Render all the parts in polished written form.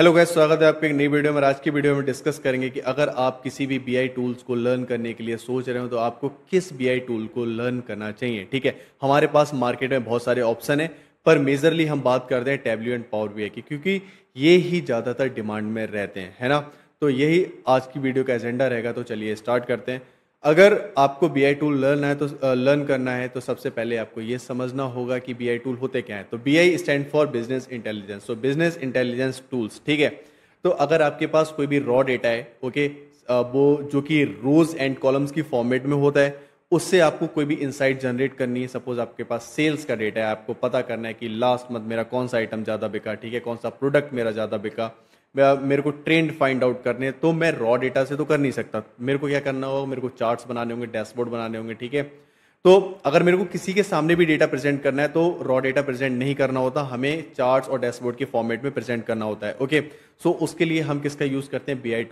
Hello guys, स्वागत है आपके एक नई वीडियो में। आज की वीडियो में डिस्कस करेंगे कि अगर आप किसी भी बीआई टूल्स को लर्न करने के लिए सोच रहे हो तो आपको किस बीआई टूल को लर्न करना चाहिए। ठीक है, हमारे पास मार्केट में बहुत सारे ऑप्शन हैं, पर मेजरली हम बात करते हैं टैबल्यू एंड पावर बीआई की, क्योंकि ये ही ज़्यादातर डिमांड में रहते हैं, है ना। तो यही आज की वीडियो का एजेंडा रहेगा। तो चलिए स्टार्ट करते हैं। अगर आपको बीआई टूल लर्न करना है तो सबसे पहले आपको ये समझना होगा कि बीआई टूल होते क्या हैं। तो BI stand for business intelligence, तो बिजनेस इंटेलिजेंस टूल्स। ठीक है, तो अगर आपके पास कोई भी रॉ डेटा है, ओके, वो जो कि रोज एंड कॉलम्स की फॉर्मेट में होता है, उससे आपको कोई भी इंसाइट जनरेट करनी है। सपोज आपके पास सेल्स का डेटा है, आपको पता करना है कि लास्ट मंथ मेरा कौन सा आइटम ज़्यादा बिका, ठीक है, कौन सा प्रोडक्ट मेरा ज़्यादा बिका, मेरे को ट्रेंड फाइंड आउट करने हैं। तो मैं रॉ डेटा से तो कर नहीं सकता, मेरे को क्या करना होगा, मेरे को चार्ट्स बनाने होंगे, डैशबोर्ड बनाने होंगे। ठीक है, तो अगर मेरे को किसी के सामने भी डेटा प्रेजेंट करना है तो रॉ डेटा प्रेजेंट नहीं करना होता, हमें चार्ट्स और डैशबोर्ड के फॉर्मेट में प्रेजेंट करना होता है। ओके, सो उसके लिए हम किसका यूज़ करते हैं, बीआई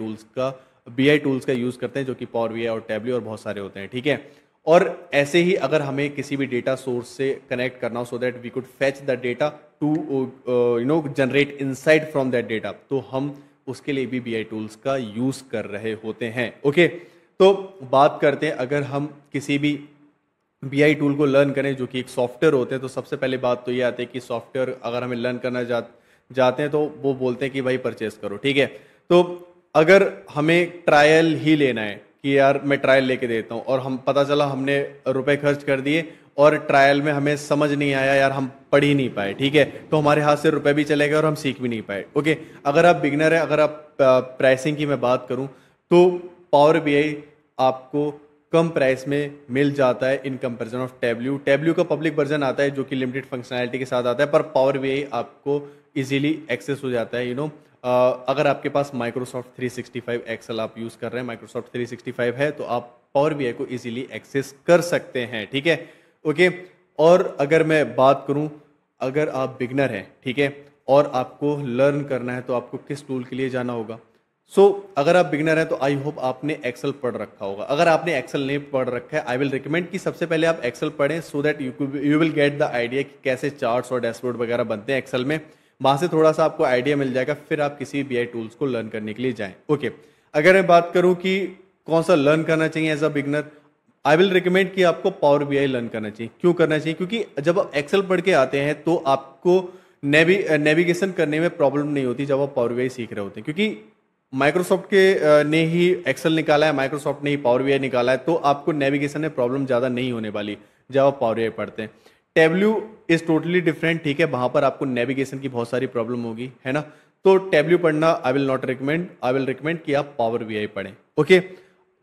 टूल्स का यूज़ करते हैं, जो कि पावर बीआई और टैबल्यू और बहुत सारे होते हैं। ठीक है, और ऐसे ही अगर हमें किसी भी डेटा सोर्स से कनेक्ट करना हो so that we could fetch the data to generate insight from that data, तो हम उसके लिए भी बीआई टूल्स का यूज़ कर रहे होते हैं। ओके, तो बात करते हैं, अगर हम किसी भी बीआई टूल को लर्न करें जो कि एक सॉफ्टवेयर होते हैं, तो सबसे पहले बात तो ये आती है कि सॉफ्टवेयर अगर हमें लर्न करना जाते हैं तो वो बोलते हैं कि भाई परचेस करो। ठीक है, तो अगर हमें ट्रायल ही लेना है कि यार मैं ट्रायल लेके देता हूँ, और हम पता चला हमने रुपए खर्च कर दिए और ट्रायल में हमें समझ नहीं आया, यार हम पढ़ ही नहीं पाए, ठीक है, तो हमारे हाथ से रुपए भी चले गए और हम सीख भी नहीं पाए। ओके, अगर आप बिगनर है, अगर आप प्राइसिंग की मैं बात करूँ तो पावर बीआई आपको कम प्राइस में मिल जाता है इन कंपैरिजन ऑफ टैबल्यू का पब्लिक वर्जन आता है जो कि लिमिटेड फंक्शनैलिटी के साथ आता है, पर पावर बीआई आपको इजीली एक्सेस हो जाता है। अगर आपके पास माइक्रोसॉफ्ट 365 एक्सेल आप यूज़ कर रहे हैं, माइक्रोसॉफ्ट 365 है, तो आप पावर बीआई को इजीली एक्सेस कर सकते हैं। ठीक है, ओके, और अगर मैं बात करूं, अगर आप बिगनर हैं, ठीक है, और आपको लर्न करना है तो आपको किस टूल के लिए जाना होगा। अगर आप बिगनर हैं तो आई होप आपने एक्सेल पढ़ रखा होगा। अगर आपने एक्सेल नहीं पढ़ रखा है, आई विल रिकमेंड कि सबसे पहले आप एक्सेल पढ़ें, so that you will get the idea कि कैसे चार्ट्स और डैशबोर्ड वगैरह बनते हैं एक्सेल में। वहां से थोड़ा सा आपको आइडिया मिल जाएगा, फिर आप किसी बीआई टूल्स को लर्न करने के लिए जाएं। ओके, अगर मैं बात करूं कि कौन सा लर्न करना चाहिए as a beginner, I will recommend कि आपको पावर बीआई लर्न करना चाहिए। क्यों करना चाहिए, क्योंकि जब आप एक्सेल पढ़ के आते हैं तो आपको नेविगेशन करने में प्रॉब्लम नहीं होती जब आप पावर बीआई सीख रहे होते हैं, क्योंकि माइक्रोसॉफ्ट के ने ही एक्सेल निकाला है, माइक्रोसॉफ्ट ने ही पावर बीआई निकाला है, तो आपको नेविगेशन में प्रॉब्लम ज़्यादा नहीं होने वाली जब आप पावर बीआई पढ़ते हैं। टैबल्यू इज टोटली डिफरेंट, ठीक है, वहां पर आपको नेविगेशन की बहुत सारी प्रॉब्लम होगी, है ना। तो टैबल्यू पढ़ना I will not recommend, I will recommend कि आप पावर बीआई पढ़ें। ओके,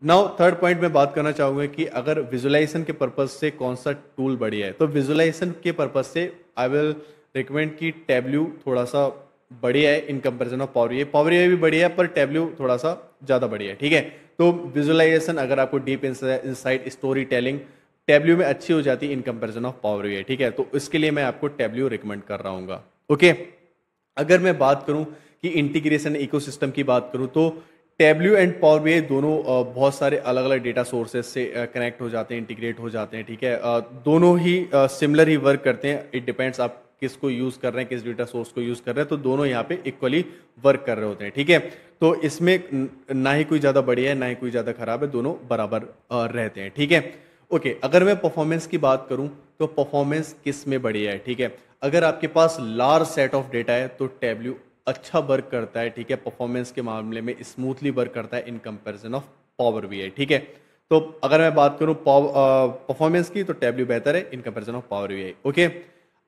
नाउ थर्ड पॉइंट में बात करना चाहूंगा कि अगर विजुअलाइजेशन के पर्पज से कौन सा टूल बढ़िया है, तो विजुअलाइजेशन के पर्पज से आई विल रिकमेंड कि टैबल्यू थोड़ा सा बढ़िया है in comparison of power BI. Power BI भी बढ़िया है, पर टैबल्यू थोड़ा सा ज़्यादा बढ़िया है। ठीक है, तो विजुअलाइजेशन अगर आपको deep insight story telling tableau में अच्छी हो जाती है in comparison of power BI. ठीक है, तो इसके लिए मैं आपको टैबल्यू रिकमेंड कर रहा हूँ। ओके, अगर मैं बात करूं कि इंटीग्रेशन इकोसिस्टम की बात करूं, तो टैबल्यू एंड पावर बीआई दोनों बहुत सारे अलग अलग डेटा सोर्सेज से कनेक्ट हो जाते हैं, इंटीग्रेट हो जाते हैं। ठीक है, दोनों ही सिमिलर ही वर्क करते हैं। इट डिपेंड्स आप किसको यूज़ कर रहे हैं, किस डेटा सोर्स को यूज़ कर रहे हैं, तो दोनों यहाँ पे इक्वली वर्क कर रहे होते हैं। ठीक है, तो इसमें ना ही कोई ज़्यादा बढ़िया है ना ही कोई ज़्यादा खराब है, दोनों बराबर रहते हैं। ठीक है, ओके, अगर मैं परफॉर्मेंस की बात करूं तो परफॉर्मेंस किस में बढ़िया है। ठीक है, अगर आपके पास लार्ज सेट ऑफ डेटा है तो टैबल्यू अच्छा वर्क करता है। ठीक है, परफॉर्मेंस के मामले में स्मूथली वर्क करता है in comparison of power BI. ठीक है, तो अगर मैं बात करूं परफॉर्मेंस की, तो टैबल्यू बेहतर है in comparison of power BI. Okay,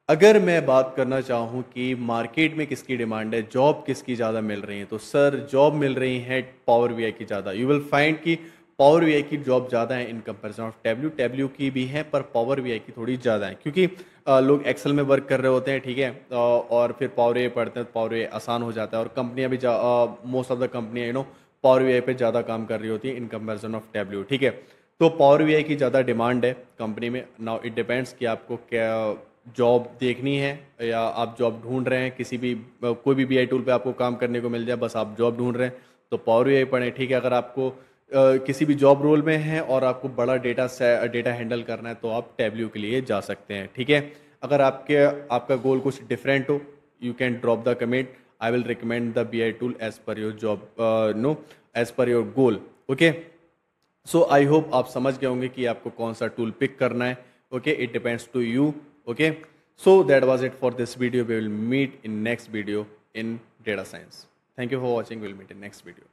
अगर मैं बात करना चाहूँ कि मार्केट में किसकी डिमांड है, जॉब किसकी ज़्यादा मिल रही है, तो सर जॉब मिल रही है पावर बीआई की ज़्यादा। यू विल फाइंड कि पावर बीआई की जॉब ज़्यादा है in comparison of tableau. Tableau की भी है, पर पावर बीआई की थोड़ी ज़्यादा है, क्योंकि लोग एक्सेल में वर्क कर रहे होते हैं। ठीक है, और फिर पावर बीआई पढ़ते हैं तो पावर बीआई आसान हो जाता है, और कंपनियां भी मोस्ट ऑफ द कंपनियां पावर बीआई पे ज़्यादा काम कर रही होती हैं इन कंपैरिजन ऑफ टैबल्यू। ठीक है, तो पावर बीआई की ज़्यादा डिमांड है कंपनी में। नाउ इट डिपेंड्स कि आपको क्या जॉब देखनी है या आप जॉब ढूंढ रहे हैं, किसी भी कोई भी बीआई टूल पे आपको काम करने को मिल जाए, बस आप जॉब ढूंढ रहे हैं तो पावर बीआई पढ़ें। ठीक है, अगर आपको किसी भी जॉब रोल में हैं और आपको बड़ा डेटा हैंडल करना है तो आप टैबल्यू के लिए जा सकते हैं। ठीक है, अगर आपका गोल कुछ डिफरेंट हो, you can drop the comment. I will recommend the BI tool as per your job, no, as per your goal. Okay, so I hope आप समझ गए होंगे कि आपको कौन सा टूल पिक करना है. Okay, it depends to you. Okay, so that was it for this video. We will meet in next video in data science. Thank you for watching. We'll meet in next video.